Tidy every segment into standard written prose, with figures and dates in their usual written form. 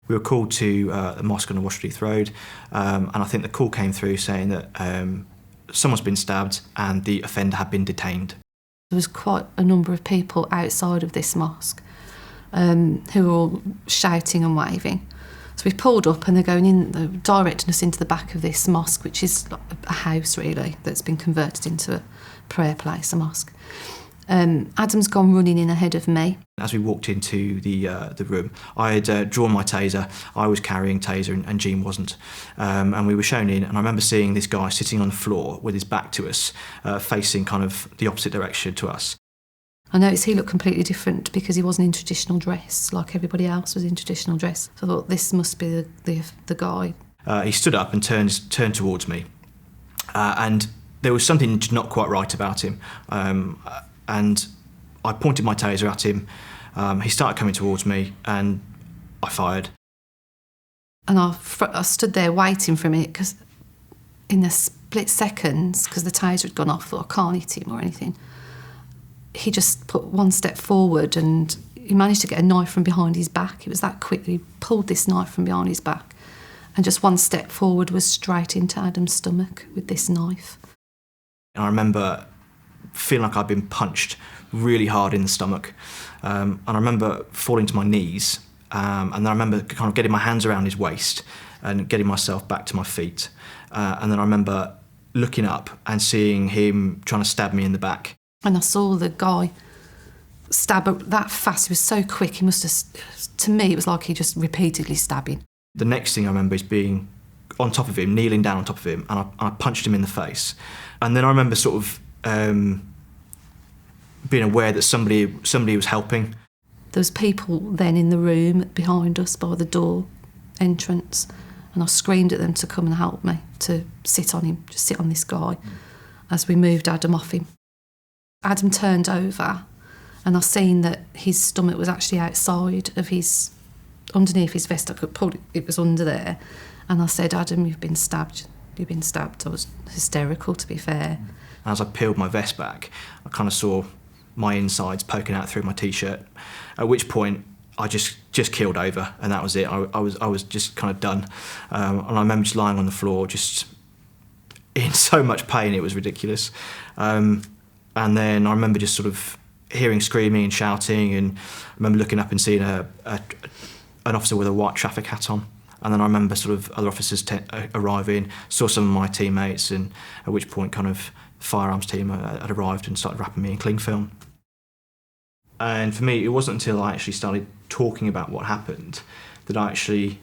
We were called to a mosque on Washington Road, and I think the call came through saying that someone's been stabbed and the offender had been detained. There was quite a number of people outside of this mosque who were all shouting and waving. So we pulled up and they're directing us into the back of this mosque, which is a house really that's been converted into a prayer place, a mosque. Adam's gone running in ahead of me. As we walked into the room, I had drawn my taser. I was carrying taser and Jean wasn't. And we were shown in, and I remember seeing this guy sitting on the floor with his back to us, facing kind of the opposite direction to us. I noticed he looked completely different because he wasn't in traditional dress like everybody else was in traditional dress. So I thought, this must be the guy. He stood up and turned towards me. And there was something not quite right about him. And I pointed my taser at him. He started coming towards me and I fired. And I stood there waiting for him because in the split seconds, because the taser had gone off, I thought, I can't hit him or anything. He just put one step forward and he managed to get a knife from behind his back. It was that quick that he pulled this knife from behind his back, and just one step forward was straight into Adam's stomach with this knife. And I remember feeling like I'd been punched really hard in the stomach. And I remember falling to my knees, and then I remember kind of getting my hands around his waist and getting myself back to my feet. And then I remember looking up and seeing him trying to stab me in the back. And I saw the guy stab that fast. He was so quick. He must have, to me, it was like he just repeatedly stabbing. The next thing I remember is being on top of him, kneeling down on top of him, and I punched him in the face. And then I remember sort of being aware that somebody was helping. There was people then in the room behind us by the door entrance, and I screamed at them to come and help me, to sit on him, just sit on this guy, as we moved Adam off him. Adam turned over and I seen that his stomach was actually outside of underneath his vest. I could pull it was under there. And I said, Adam, you've been stabbed. I was hysterical, to be fair. As I peeled my vest back, I kind of saw my insides poking out through my T-shirt, at which point I just keeled over, and that was it. I was just kind of done. And I remember just lying on the floor, just in so much pain, it was ridiculous. And then I remember just sort of hearing screaming and shouting, and I remember looking up and seeing an officer with a white traffic hat on. And then I remember sort of other officers arriving, saw some of my teammates, and at which point kind of the firearms team had arrived and started wrapping me in cling film. And for me, it wasn't until I actually started talking about what happened that I actually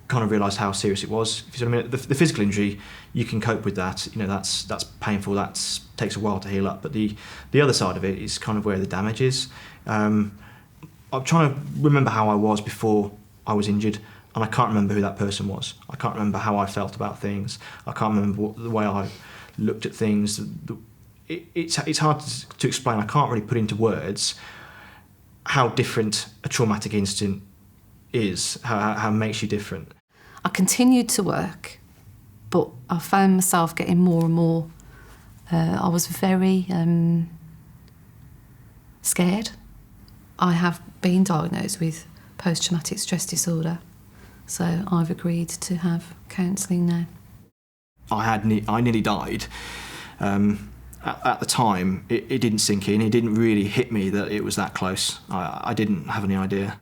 kind of realised how serious it was. If you see what I mean, the physical injury, you can cope with that. You know, that's painful. That takes a while to heal up. But the other side of it is kind of where the damage is. I'm trying to remember how I was before I was injured, and I can't remember who that person was. I can't remember how I felt about things. I can't remember the way I looked at things. It's hard to explain. I can't really put into words how different a traumatic incident is, how it makes you different. I continued to work, but I found myself getting more and more. I was very scared. I have been diagnosed with post-traumatic stress disorder, so I've agreed to have counselling now. I nearly died. At the time, it didn't sink in. It didn't really hit me that it was that close. I didn't have any idea.